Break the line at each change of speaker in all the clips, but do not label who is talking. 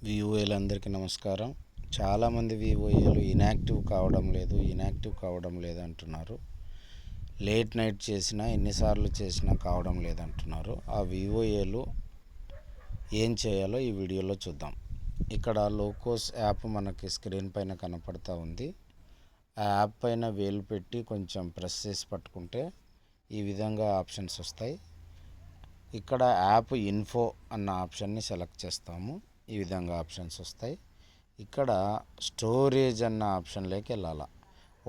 వివోఏలందరికీ నమస్కారం. చాలామంది వివోఏలు ఇన్యాక్టివ్ కావడం లేదు అంటున్నారు. లేట్ నైట్ చేసినా ఎన్నిసార్లు చేసినా కావడం లేదంటున్నారు. ఆ వివోఏలు ఏం చేయాలో ఈ వీడియోలో చూద్దాం. ఇక్కడ లోకోస్ యాప్ మనకి స్క్రీన్ పైన కనపడతా ఉంది. ఆ యాప్ పైన వేలు పెట్టి కొంచెం ప్రెస్ చేసి పట్టుకుంటే ఈ విధంగా ఆప్షన్స్ వస్తాయి. ఇక్కడ యాప్ ఇన్ఫో అన్న ఆప్షన్ని సెలెక్ట్ చేస్తాము. ఈ విధంగా ఆప్షన్స్ వస్తాయి. ఇక్కడ స్టోరేజ్ అన్న ఆప్షన్లోకి వెళ్ళాలి.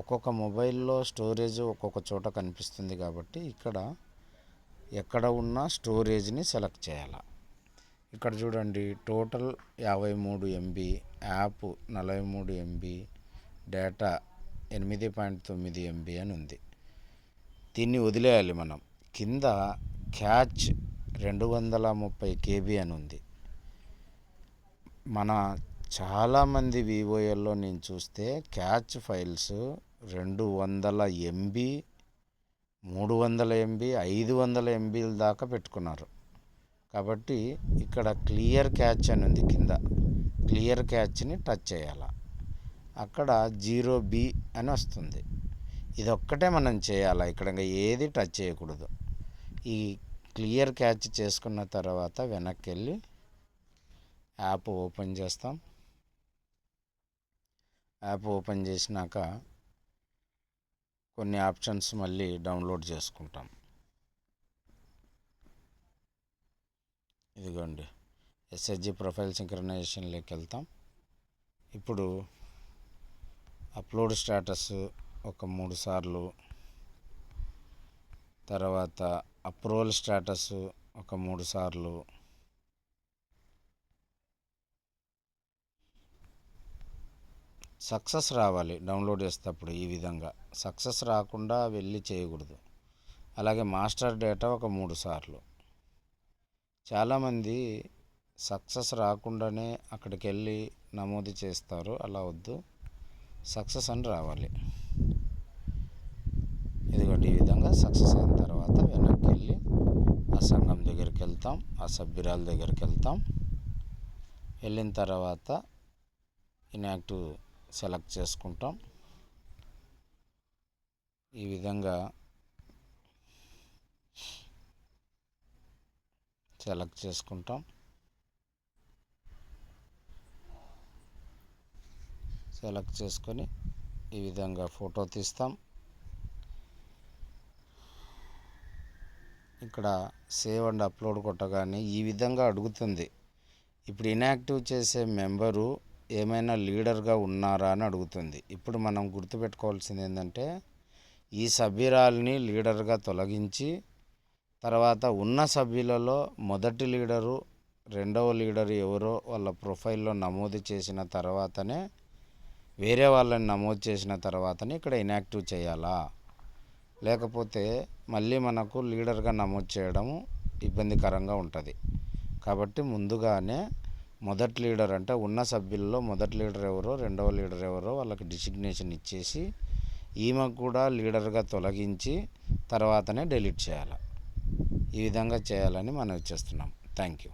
ఒక్కొక్క మొబైల్లో స్టోరేజ్ ఒక్కొక్క చోట కనిపిస్తుంది కాబట్టి ఇక్కడ ఎక్కడ ఉన్న స్టోరేజ్ని సెలెక్ట్ చేయాలి. ఇక్కడ చూడండి, total 53 MB, app 43 MB, data 8.9 MB అని ఉంది. దీన్ని వదిలేయాలి మనం. కింద క్యాచ్ 230 KB అని ఉంది. మన చాలామంది వివోఏల్లో నేను చూస్తే catch files 200 MB, 300 MB, 500 MB దాకా పెట్టుకున్నారు. కాబట్టి ఇక్కడ క్లియర్ క్యాచ్ అని ఉంది. కింద క్లియర్ క్యాచ్ని టచ్ చేయాలి. అక్కడ 0B అని వస్తుంది. ఇదొక్కటే మనం చేయాలి. ఇక్కడ ఏది టచ్ చేయకూడదు. ఈ క్లియర్ క్యాచ్ చేసుకున్న తర్వాత వెనక్కి వెళ్ళి యాప్ ఓపెన్ చేస్తాం. యాప్ ఓపెన్ చేసినాక కొన్ని ఆప్షన్స్ మళ్ళీ డౌన్లోడ్ చేసుకుంటాం. ఇదిగోండి, SSG ప్రొఫైల్ సింక్రనైజేషన్లోకి వెళ్తాం. ఇప్పుడు అప్లోడ్ స్టేటస్ ఒక 3 సార్లు, తర్వాత అప్రూవల్ స్టేటస్ ఒక 3 సార్లు, సక్సెస్ రావాలి డౌన్లోడ్ చేసేటప్పుడు. ఈ విధంగా సక్సెస్ రాకుండా వెళ్ళి చేయకూడదు. అలాగే మాస్టర్ డేటా ఒక 3 సార్లు. చాలామంది సక్సెస్ రాకుండానే అక్కడికి వెళ్ళి నమోదు చేస్తారు. అలా వద్దు, సక్సెస్ అని రావాలి. ఇదిగోండి, ఈ విధంగా సక్సెస్ అయిన తర్వాత వెనక్కి వెళ్ళి ఆ సంఘం దగ్గరికి వెళ్తాం, ఆ సభ్యురాల దగ్గరికి వెళ్తాం. వెళ్ళిన తర్వాత ఇన్యాక్టివ్ సెలెక్ట్ చేసుకుంటాం. ఈ విధంగా సెలెక్ట్ చేసుకుంటాం. సెలెక్ట్ చేసుకొని ఈ విధంగా ఫోటో తీస్తాం. ఇక్కడ సేవ్ అండ్ అప్లోడ్ కొట్టగానే ఈ విధంగా అడుగుతుంది. ఇప్పుడు ఇన్యాక్టివ్ చేసే మెంబరు ఏమైనా లీడర్గా ఉన్నారా అని అడుగుతుంది. ఇప్పుడు మనం గుర్తుపెట్టుకోవాల్సింది ఏంటంటే, ఈ సభ్యురాల్ని లీడర్గా తొలగించి తర్వాత ఉన్న సభ్యులలో మొదటి లీడరు, రెండవ లీడరు ఎవరో వాళ్ళ ప్రొఫైల్లో నమోదు చేసిన తర్వాతనే, వేరే వాళ్ళని నమోదు చేసిన తర్వాతనే ఇక్కడ ఇన్యాక్టివ్ చేయాలా. లేకపోతే మళ్ళీ మనకు లీడర్గా నమోదు చేయడము ఇబ్బందికరంగా ఉంటుంది. కాబట్టి ముందుగానే మొదటి లీడర్ అంటే ఉన్న సభ్యుల్లో మొదటి లీడర్ ఎవరో, రెండవ లీడర్ ఎవరో వాళ్ళకి డిసిగ్నేషన్ ఇచ్చేసి ఈమెకు కూడా లీడర్గా తొలగించి తర్వాతనే డిలీట్ చేయాలి. ఈ విధంగా చేయాలని మనం చేస్తున్నాం. Thank you.